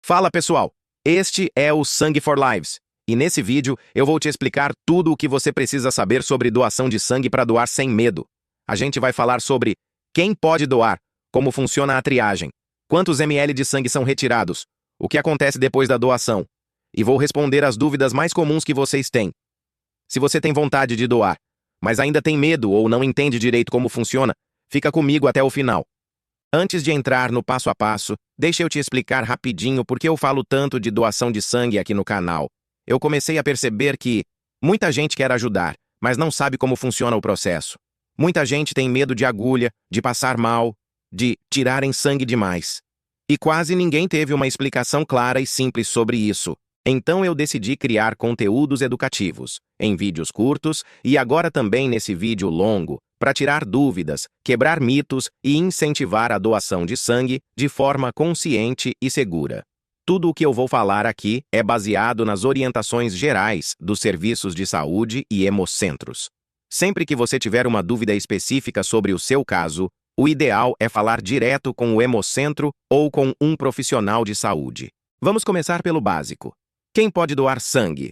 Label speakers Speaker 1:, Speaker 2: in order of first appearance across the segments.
Speaker 1: Fala pessoal, este é o Sangue for Lives, e nesse vídeo eu vou te explicar tudo o que você precisa saber sobre doação de sangue para doar sem medo. A gente vai falar sobre quem pode doar, como funciona a triagem, quantos ml de sangue são retirados, o que acontece depois da doação, e vou responder as dúvidas mais comuns que vocês têm. Se você tem vontade de doar, mas ainda tem medo ou não entende direito como funciona, fica comigo até o final. Antes de entrar no passo a passo, deixa eu te explicar rapidinho por que eu falo tanto de doação de sangue aqui no canal. Eu comecei a perceber que muita gente quer ajudar, mas não sabe como funciona o processo. Muita gente tem medo de agulha, de passar mal, de tirarem sangue demais. E quase ninguém teve uma explicação clara e simples sobre isso. Então eu decidi criar conteúdos educativos, em vídeos curtos e agora também nesse vídeo longo, para tirar dúvidas, quebrar mitos e incentivar a doação de sangue de forma consciente e segura. Tudo o que eu vou falar aqui é baseado nas orientações gerais dos serviços de saúde e hemocentros. Sempre que você tiver uma dúvida específica sobre o seu caso, o ideal é falar direto com o hemocentro ou com um profissional de saúde. Vamos começar pelo básico. Quem pode doar sangue?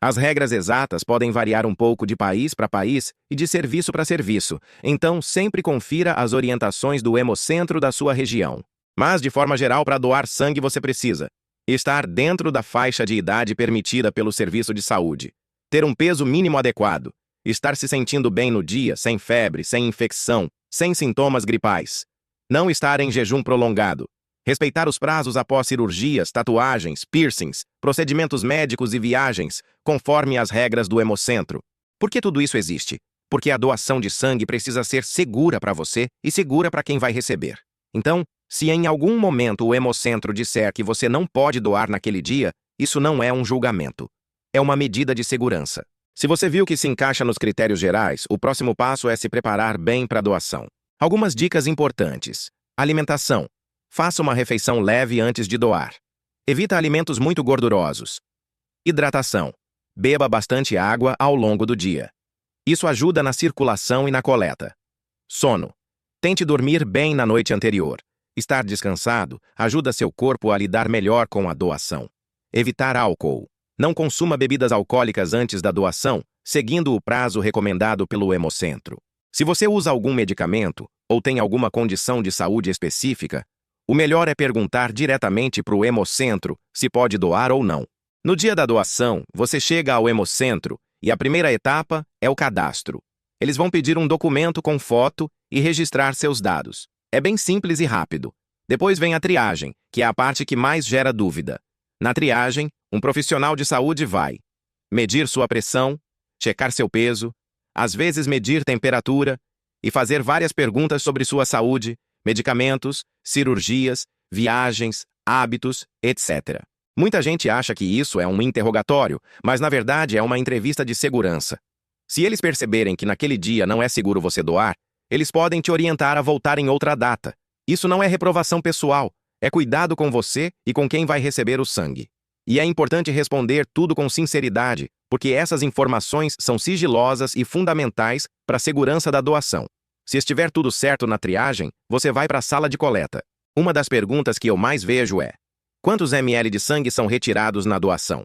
Speaker 1: As regras exatas podem variar um pouco de país para país e de serviço para serviço, então sempre confira as orientações do hemocentro da sua região. Mas, de forma geral, para doar sangue você precisa estar dentro da faixa de idade permitida pelo serviço de saúde, ter um peso mínimo adequado, estar se sentindo bem no dia, sem febre, sem infecção, sem sintomas gripais, não estar em jejum prolongado, respeitar os prazos após cirurgias, tatuagens, piercings, procedimentos médicos e viagens, conforme as regras do hemocentro. Por que tudo isso existe? Porque a doação de sangue precisa ser segura para você e segura para quem vai receber. Então, se em algum momento o hemocentro disser que você não pode doar naquele dia, isso não é um julgamento. É uma medida de segurança. Se você viu que se encaixa nos critérios gerais, o próximo passo é se preparar bem para a doação. Algumas dicas importantes. Alimentação. Faça uma refeição leve antes de doar. Evita alimentos muito gordurosos. Hidratação. Beba bastante água ao longo do dia. Isso ajuda na circulação e na coleta. Sono. Tente dormir bem na noite anterior. Estar descansado ajuda seu corpo a lidar melhor com a doação. Evitar álcool. Não consuma bebidas alcoólicas antes da doação, seguindo o prazo recomendado pelo hemocentro. Se você usa algum medicamento ou tem alguma condição de saúde específica, o melhor é perguntar diretamente para o hemocentro se pode doar ou não. No dia da doação, você chega ao hemocentro e a primeira etapa é o cadastro. Eles vão pedir um documento com foto e registrar seus dados. É bem simples e rápido. Depois vem a triagem, que é a parte que mais gera dúvida. Na triagem, um profissional de saúde vai medir sua pressão, checar seu peso, às vezes medir temperatura e fazer várias perguntas sobre sua saúde, medicamentos, cirurgias, viagens, hábitos, etc. Muita gente acha que isso é um interrogatório, mas na verdade é uma entrevista de segurança. Se eles perceberem que naquele dia não é seguro você doar, eles podem te orientar a voltar em outra data. Isso não é reprovação pessoal, é cuidado com você e com quem vai receber o sangue. E é importante responder tudo com sinceridade, porque essas informações são sigilosas e fundamentais para a segurança da doação. Se estiver tudo certo na triagem, você vai para a sala de coleta. Uma das perguntas que eu mais vejo é: quantos ml de sangue são retirados na doação?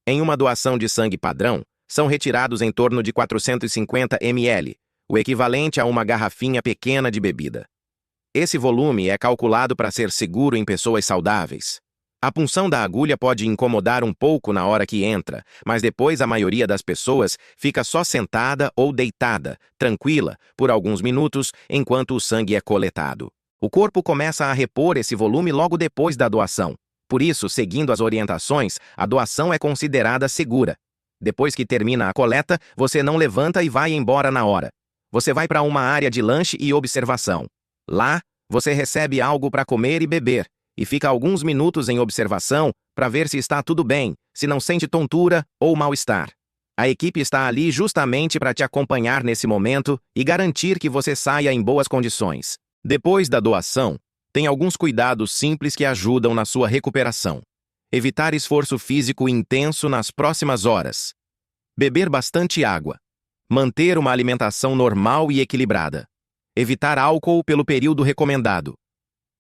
Speaker 1: Em uma doação de sangue padrão, são retirados em torno de 450 ml, o equivalente a uma garrafinha pequena de bebida. Esse volume é calculado para ser seguro em pessoas saudáveis. A punção da agulha pode incomodar um pouco na hora que entra, mas depois a maioria das pessoas fica só sentada ou deitada, tranquila, por alguns minutos, enquanto o sangue é coletado. O corpo começa a repor esse volume logo depois da doação. Por isso, seguindo as orientações, a doação é considerada segura. Depois que termina a coleta, você não levanta e vai embora na hora. Você vai para uma área de lanche e observação. Lá, você recebe algo para comer e beber, e fica alguns minutos em observação para ver se está tudo bem, se não sente tontura ou mal-estar. A equipe está ali justamente para te acompanhar nesse momento e garantir que você saia em boas condições. Depois da doação, tem alguns cuidados simples que ajudam na sua recuperação. Evitar esforço físico intenso nas próximas horas. Beber bastante água. Manter uma alimentação normal e equilibrada. Evitar álcool pelo período recomendado.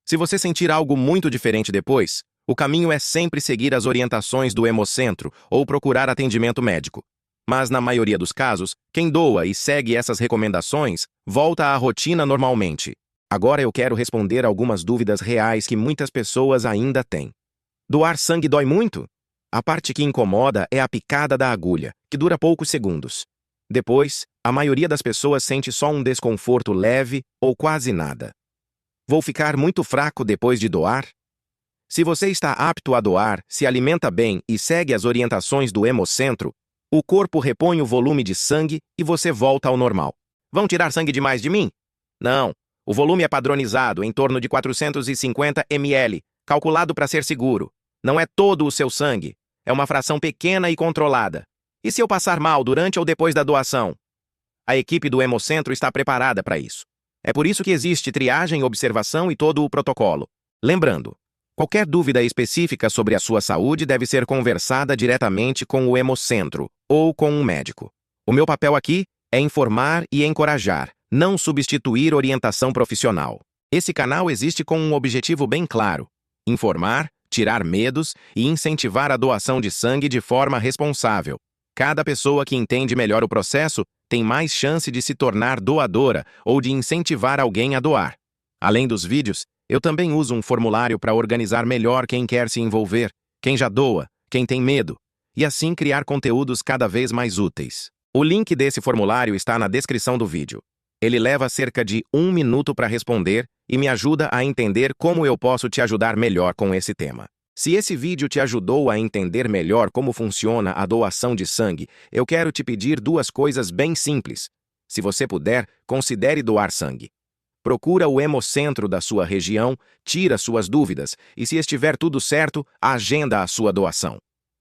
Speaker 1: Se você sentir algo muito diferente depois, O caminho é sempre seguir as orientações do Hemocentro ou procurar atendimento médico. Mas, na maioria dos casos, quem doa e segue essas recomendações volta à rotina normalmente. Agora eu quero responder algumas dúvidas reais que muitas pessoas ainda têm. Doar sangue dói muito? A parte que incomoda é a picada da agulha, que dura poucos segundos. Depois, a maioria das pessoas sente só um desconforto leve ou quase nada. Vou ficar muito fraco depois de doar? Se você está apto a doar, se alimenta bem e segue as orientações do Hemocentro, o corpo repõe o volume de sangue e você volta ao normal. Vão tirar sangue demais de mim? Não. O volume é padronizado, em torno de 450 ml, calculado para ser seguro. Não é todo o seu sangue. É uma fração pequena e controlada. E se eu passar mal durante ou depois da doação? A equipe do Hemocentro está preparada para isso. É por isso que existe triagem, observação e todo o protocolo. Lembrando, qualquer dúvida específica sobre a sua saúde deve ser conversada diretamente com o Hemocentro ou com um médico. O meu papel aqui é informar e encorajar, não substituir orientação profissional. Esse canal existe com um objetivo bem claro: informar, tirar medos e incentivar a doação de sangue de forma responsável. Cada pessoa que entende melhor o processo tem mais chance de se tornar doadora ou de incentivar alguém a doar. Além dos vídeos, eu também uso um formulário para organizar melhor quem quer se envolver, quem já doa, quem tem medo, e assim criar conteúdos cada vez mais úteis. O link desse formulário está na descrição do vídeo. Ele leva cerca de 1 minuto para responder e me ajuda a entender como eu posso te ajudar melhor com esse tema. Se esse vídeo te ajudou a entender melhor como funciona a doação de sangue, eu quero te pedir 2 coisas bem simples. Se você puder, considere doar sangue. Procura o Hemocentro da sua região, tira suas dúvidas e, se estiver tudo certo, agenda a sua doação.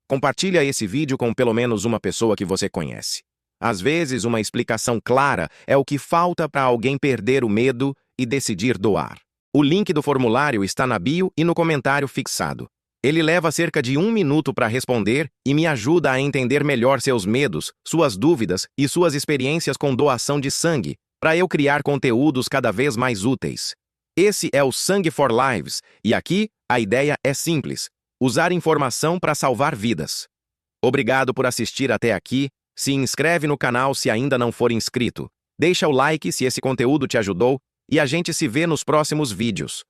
Speaker 1: Compartilha esse vídeo com pelo menos uma pessoa que você conhece. Às vezes, uma explicação clara é o que falta para alguém perder o medo e decidir doar. O link do formulário está na bio e no comentário fixado. Ele leva cerca de 1 minuto para responder e me ajuda a entender melhor seus medos, suas dúvidas e suas experiências com doação de sangue, para eu criar conteúdos cada vez mais úteis. Esse é o Sangue for Lives, e aqui a ideia é simples: usar informação para salvar vidas. Obrigado por assistir até aqui. Se inscreve no canal se ainda não for inscrito. Deixa o like se esse conteúdo te ajudou e a gente se vê nos próximos vídeos.